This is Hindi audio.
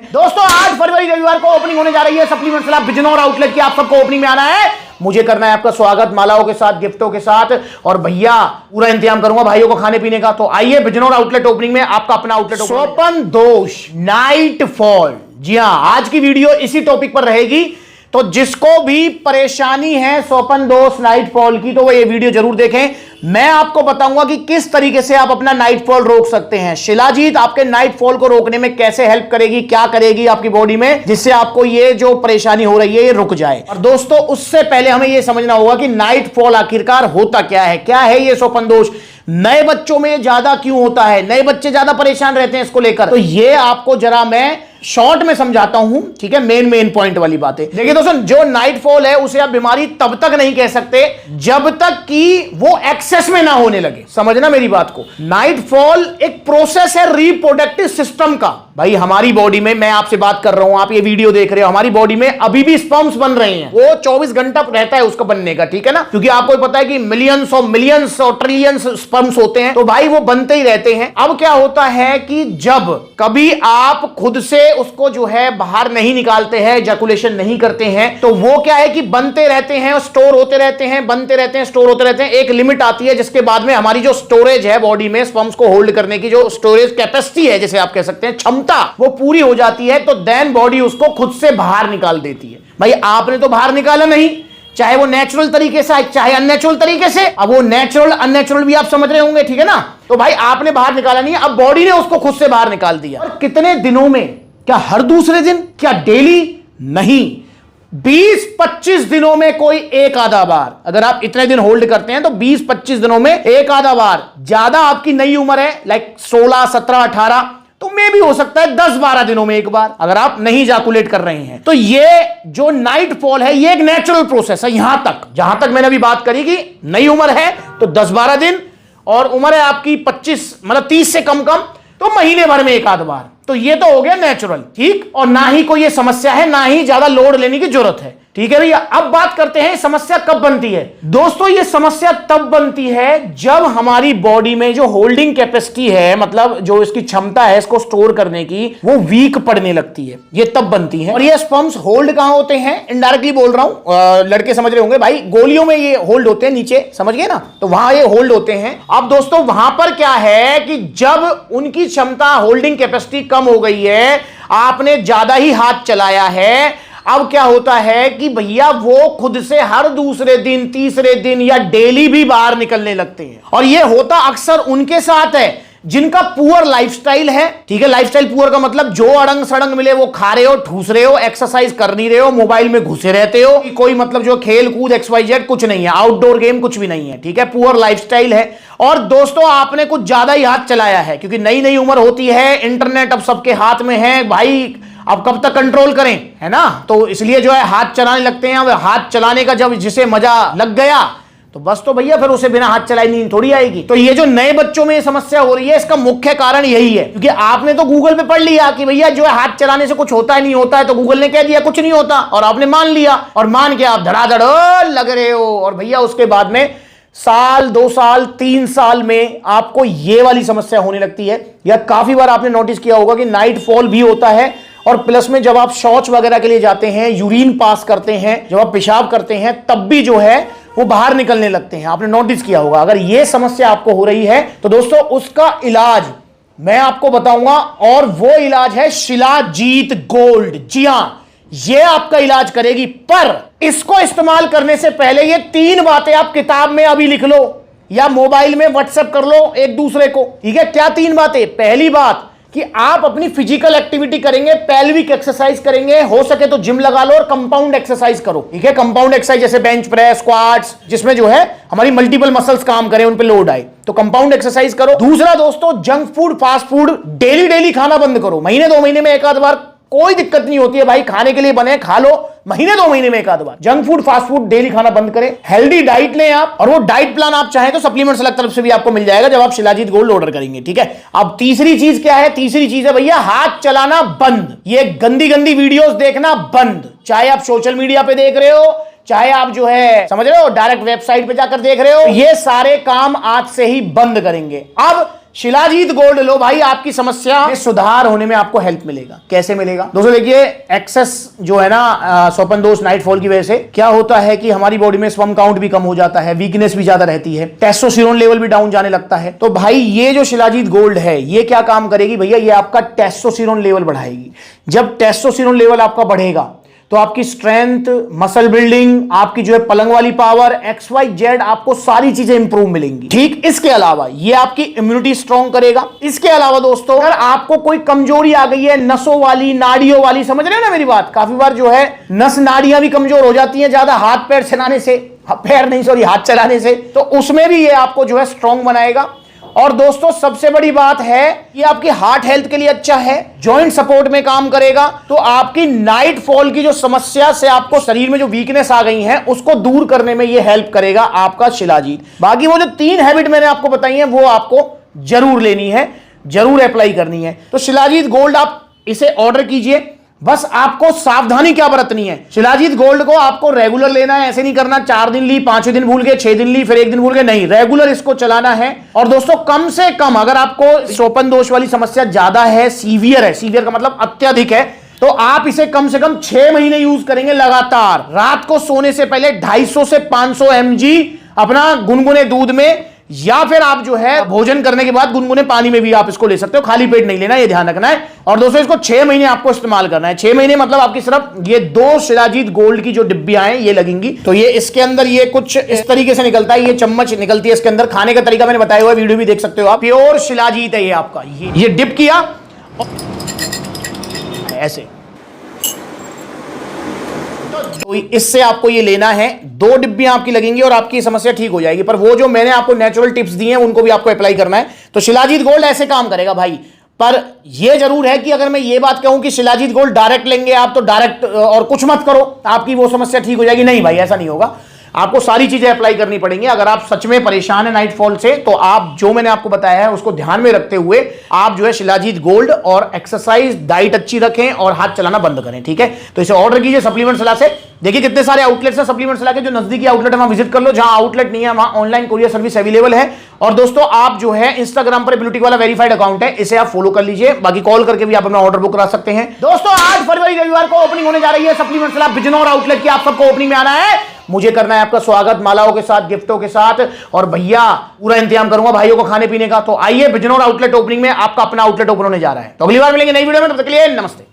दोस्तों आज फरवरी रविवार को ओपनिंग होने जा रही है सप्लीमेंट्स लैब बिजनौर आउटलेट की। आप सबको ओपनिंग में आना है, मुझे करना है आपका स्वागत मालाओं के साथ, गिफ्टों के साथ, और भैया पूरा इंतजाम करूंगा भाइयों को खाने पीने का। तो आइए बिजनौर आउटलेट ओपनिंग में, आपका अपना आउटलेट। स्वपन दोष, नाइट फॉल। जी हां, आज की वीडियो इसी टॉपिक पर रहेगी। तो जिसको भी परेशानी है स्वपन दोष नाइट फॉल की, तो वो ये वीडियो जरूर देखें। मैं आपको बताऊंगा कि किस तरीके से आप अपना नाइट फॉल रोक सकते हैं। शिलाजीत आपके नाइट फॉल को रोकने में कैसे हेल्प करेगी, क्या करेगी आपकी बॉडी में, जिससे आपको ये जो परेशानी हो रही है ये रुक जाए। और दोस्तों उससे पहले हमें ये समझना होगा कि नाइट फॉल आखिरकार होता क्या है ये स्वपन दोष। नए बच्चों में ज्यादा क्यों होता है, नए बच्चे ज्यादा परेशान रहते हैं इसको लेकर, तो ये आपको जरा मैं शॉर्ट में समझाता हूं, ठीक है। मेन पॉइंट वाली बातें देखिए दोस्तों। जो नाइट फॉल है उसे आप बीमारी तब तक नहीं कह सकते जब तक कि वो एक्सेस में ना होने लगे। समझना मेरी बात को। नाइट फॉल एक प्रोसेस है रिप्रोडक्टिव सिस्टम का। भाई हमारी बॉडी में, मैं आपसे बात कर रहा हूं, आप ये वीडियो देख रहे हो, हमारी बॉडी में अभी भी स्पर्म्स बन रहे हैं। वो 24 घंटा रहता है उसका बनने का, ठीक है ना, क्योंकि आपको पता है कि मिलियंस और ट्रिलियंस स्पर्म्स होते हैं, तो भाई वो बनते ही रहते हैं। अब क्या होता है कि जब कभी आप खुद से उसको जो है बाहर नहीं निकालते हैं, एजैकुलेशन नहीं करते हैं, तो वो क्या है कि बनते रहते हैं, स्टोर होते रहते हैं, बनते रहते हैं, स्टोर होते रहते हैं। एक लिमिट आती है जिसके बाद में हमारी जो स्टोरेज है बॉडी में स्पर्म्स को होल्ड करने की, जो स्टोरेज कैपेसिटी है जिसे आप कह सकते हैं, क्षमता, वो पूरी हो जाती है। तो देन बॉडी उसको खुद से बाहर निकाल देती है। भाई आपने तो बाहर निकाला नहीं, चाहे वो नेचुरल तरीके से चाहे अननेचुरल तरीके से। अब वो नेचुरल अननेचुरल भी आप समझ रहे होंगे, ठीक है ना। तो भाई आपने बाहर निकाला नहीं है, अब बॉडी ने उसको खुद से बाहर निकाल दिया। और कितने दिनों में, क्या हर दूसरे दिन, क्या डेली? नहीं, 20-25 दिनों में कोई एक आधा बार। अगर आप इतने दिन होल्ड करते हैं तो 20-25 दिनों में एक आधा बार। ज्यादा आपकी नई उम्र है, लाइक 16, 17, 18, तो मे भी हो सकता है 10-12 दिनों में एक बार, अगर आप नहीं इजैकुलेट कर रहे हैं। तो ये जो नाइट फॉल है ये एक नेचुरल प्रोसेस है। यहां तक जहां तक मैंने अभी बात करी कि नई उम्र है तो 10-12 दिन, और उम्र है आपकी 25 मतलब 30 से कम तो महीने भर में एक आध बार। तो ये तो हो गया नेचुरल, ठीक। और ना ही कोई ये समस्या है, ना ही ज्यादा लोड लेने की जरूरत है, ठीक है भैया। अब बात करते हैं समस्या कब बनती है। दोस्तों ये समस्या तब बनती है जब हमारी बॉडी में जो होल्डिंग कैपेसिटी है, मतलब जो इसकी क्षमता है इसको स्टोर करने की, वो वीक पड़ने लगती है। ये तब बनती है। और ये स्पर्म्स होल्ड कहां होते हैं, इनडायरेक्टली बोल रहा हूं, लड़के समझ रहे होंगे भाई, गोलियों में ये होल्ड होते हैं नीचे, समझ गए ना, तो वहां ये होल्ड होते हैं। अब दोस्तों वहां पर क्या है कि जब उनकी क्षमता, होल्डिंग कैपेसिटी कम हो गई है, आपने ज्यादा ही हाथ चलाया है, अब क्या होता है कि भैया वो खुद से हर दूसरे दिन, तीसरे दिन या डेली भी बाहर निकलने लगते हैं। और ये होता अक्सर उनके साथ है जिनका पुअर लाइफस्टाइल है, ठीक है। लाइफस्टाइल पुअर का मतलब जो अड़ंग सड़ंग मिले वो खा रहे हो, ठूस रहे हो, एक्सरसाइज कर नहीं रहे हो, मोबाइल में घुसे रहते हो, कोई मतलब जो खेल कूद XYZ कुछ नहीं है, आउटडोर गेम कुछ भी नहीं है, ठीक है। पुअर लाइफस्टाइल है। और दोस्तों आपने कुछ ज्यादा ही हाथ चलाया है, क्योंकि नई नई उम्र होती है, इंटरनेट अब सबके हाथ में है भाई, अब कब तक कंट्रोल करें, है ना। तो इसलिए जो है हाथ चलाने लगते हैं। अब हाथ चलाने का जब जिसे मजा लग गया तो बस, तो भैया फिर उसे बिना हाथ चलाए नींद थोड़ी आएगी। तो ये जो नए बच्चों में समस्या हो रही है, इसका मुख्य कारण यही है, क्योंकि आपने तो गूगल पे पढ़ लिया कि भैया जो है हाथ चलाने से कुछ होता है नहीं होता है, तो गूगल ने कह दिया कुछ नहीं होता, और आपने मान लिया, और मान के आप धड़ाधड़ लग रहे हो। और भैया उसके बाद में साल, 2 साल, 3 साल में आपको ये वाली समस्या होने लगती है। या काफी बार आपने नोटिस किया होगा कि नाइट फॉल भी होता है, और प्लस में जब आप शौच वगैरह के लिए जाते हैं, यूरिन पास करते हैं, जब आप पेशाब करते हैं, तब भी जो है वो बाहर निकलने लगते हैं। आपने नोटिस किया होगा। अगर ये समस्या आपको हो रही है तो दोस्तों उसका इलाज मैं आपको बताऊंगा, और वो इलाज है शिलाजीत गोल्ड। जी हां, ये आपका इलाज करेगी। पर इसको इस्तेमाल करने से पहले ये 3 बातें आप किताब में अभी लिख लो या मोबाइल में व्हाट्सएप कर लो एक दूसरे को, ठीक है। क्या 3 बातें? पहली बात कि आप अपनी फिजिकल एक्टिविटी करेंगे, पेल्विक एक्सरसाइज करेंगे, हो सके तो जिम लगा लो और कंपाउंड एक्सरसाइज करो, ठीक है। कंपाउंड एक्सरसाइज जैसे बेंच प्रेस, स्क्वाट्स, जिसमें जो है हमारी मल्टीपल मसल्स काम करें, उन पे लोड आए, तो कंपाउंड एक्सरसाइज करो। दूसरा दोस्तों, junk food, fast food daily खाना बंद करो। महीने 2 महीने में एक आध बार कोई दिक्कत नहीं होती है भाई, खाने के लिए बने खा लो, महीने 2 महीने में एक आध बार। Junk food, fast food daily खाना बंद करें। हेल्दी डाइट लें आप, और वो डाइट प्लान आप चाहें तो सप्लीमेंट्स अलग तरफ से भी आपको मिल जाएगा जब आप शिलाजीत गोल्ड ऑर्डर करेंगे, ठीक है। अब तीसरी चीज क्या है? तीसरी चीज है भैया हाथ चलाना बंद, ये गंदी गंदी वीडियोस देखना बंद। चाहे आप सोशल मीडिया पे देख रहे हो, चाहे आप जो है समझ रहे हो डायरेक्ट वेबसाइट पे जाकर देख रहे हो, ये सारे काम आज से ही बंद करेंगे। अब शिलाजीत गोल्ड लो भाई, आपकी समस्या में सुधार होने में आपको हेल्प मिलेगा। कैसे मिलेगा दोस्तों? देखिए, एक्सेस जो है ना स्वप्न दोष, नाइटफॉल की वजह से क्या होता है कि हमारी बॉडी में स्पर्म काउंट भी कम हो जाता है, वीकनेस भी ज्यादा रहती है, टेस्टोस्टेरोन लेवल भी डाउन जाने लगता है। तो भाई ये जो शिलाजीत गोल्ड है ये क्या काम करेगी भैया? ये आपका टेस्टोस्टेरोन लेवल बढ़ाएगी। जब टेस्टोस्टेरोन लेवल आपका बढ़ेगा तो आपकी स्ट्रेंथ, मसल बिल्डिंग, आपकी जो है पलंग वाली पावर, XYZ, आपको सारी चीजें इंप्रूव मिलेंगी। ठीक, इसके अलावा ये आपकी इम्यूनिटी स्ट्रांग करेगा। इसके अलावा दोस्तों, अगर आपको कोई कमजोरी आ गई है नसों वाली, नाड़ियों वाली, समझ रहे हो ना मेरी बात? काफी बार जो है नस नाड़ियां भी कमजोर हो जाती हैं ज्यादा हाथ पैर चलाने से, हाथ चलाने से, तो उसमें भी ये आपको जो है स्ट्रांग बनाएगा। और दोस्तों सबसे बड़ी बात है ये आपकी हार्ट हेल्थ के लिए अच्छा है, जॉइंट सपोर्ट में काम करेगा। तो आपकी नाइट फॉल की जो समस्या से आपको शरीर में जो वीकनेस आ गई है उसको दूर करने में ये हेल्प करेगा आपका शिलाजीत। बाकी वो जो 3 हैबिट मैंने आपको बताई है वो आपको जरूर लेनी है, जरूर अप्लाई करनी है। तो शिलाजीत गोल्ड आप इसे ऑर्डर कीजिए। बस आपको सावधानी क्या बरतनी है? शिलाजीत गोल्ड को आपको रेगुलर लेना है, ऐसे नहीं करना 4 दिन ली, 5वें दिन भूल गए, 6 दिन ली, फिर 1 दिन भूल गए, नहीं, रेगुलर इसको चलाना है। और दोस्तों कम से कम अगर आपको स्वप्न दोष वाली समस्या ज्यादा है, सीवियर है, सीवियर का मतलब अत्यधिक है, तो आप इसे कम से कम 6 महीने यूज करेंगे लगातार। रात को सोने से पहले 250 से 500 mg अपना गुनगुने दूध में, या फिर आप जो है भोजन करने के बाद गुनगुने पानी में भी आप इसको ले सकते हो, खाली पेट नहीं लेना, ये ध्यान रखना है। और दोस्तों इसको 6 महीने आपको इस्तेमाल करना है। 6 महीने मतलब आपकी सिर्फ ये 2 शिलाजीत गोल्ड की जो डिब्बियां हैं ये लगेंगी। तो ये इसके अंदर ये कुछ इस तरीके से निकलता है, ये चम्मच निकलती है इसके अंदर। खाने का तरीका मैंने बताया हुआ, वीडियो भी देख सकते हो आप। प्योर शिलाजीत है ये आपका। ये डिप किया ऐसे, तो इससे आपको ये लेना है। 2 डिब्बियां आपकी लगेंगी और आपकी समस्या ठीक हो जाएगी। पर वो जो मैंने आपको नेचुरल टिप्स दिए हैं उनको भी आपको अप्लाई करना है। तो शिलाजीत गोल्ड ऐसे काम करेगा भाई। पर ये जरूर है कि अगर मैं ये बात कहूं कि शिलाजीत गोल्ड डायरेक्ट लेंगे आप तो डायरेक्ट और कुछ मत करो, आपकी वो समस्या ठीक हो जाएगी, नहीं भाई, ऐसा नहीं होगा। आपको सारी चीजें अप्लाई करनी पड़ेंगी। अगर आप सच में परेशान है नाइट फॉल से, तो आप जो मैंने आपको बताया है उसको ध्यान में रखते हुए आप जो है शिलाजीत गोल्ड और एक्सरसाइज, डाइट अच्छी रखें और हाथ चलाना बंद करें। ठीक है, तो इसे ऑर्डर कीजिए सप्लीमेंट सलाह से। देखिए कितने सारे आउटलेट्स हैं सप्लीमेंट सलाह के, जो नजदीकी आउटलेट है वहां विजिट कर लो। जहां आउटलेट नहीं है वहां ऑनलाइन कोरियर सर्विस अवेलेबल है। और दोस्तों आप जो है इंस्टाग्राम पर ब्लूटिक वाला वेरीफाइड अकाउंट है, इसे आप फॉलो कर लीजिए। बाकी कॉल करके भी आप अपना ऑर्डर बुक करा सकते हैं। दोस्तों 8 फरवरी रविवार को ओपनिंग होने जा रही है सप्लीमेंट सलाह बिजनौर आउटलेट की। आप सबको ओपनिंग में आना है, मुझे करना है आपका स्वागत मालाओं के साथ, गिफ्टों के साथ, और भैया पूरा इंतजाम करूंगा भाइयों को खाने पीने का। तो आइए, बिजनौर आउटलेट ओपनिंग में आपका अपना आउटलेट ओपन होने जा रहा है। तो अगली बार मिलेंगे नई वीडियो में, तब तक के लिए नमस्ते।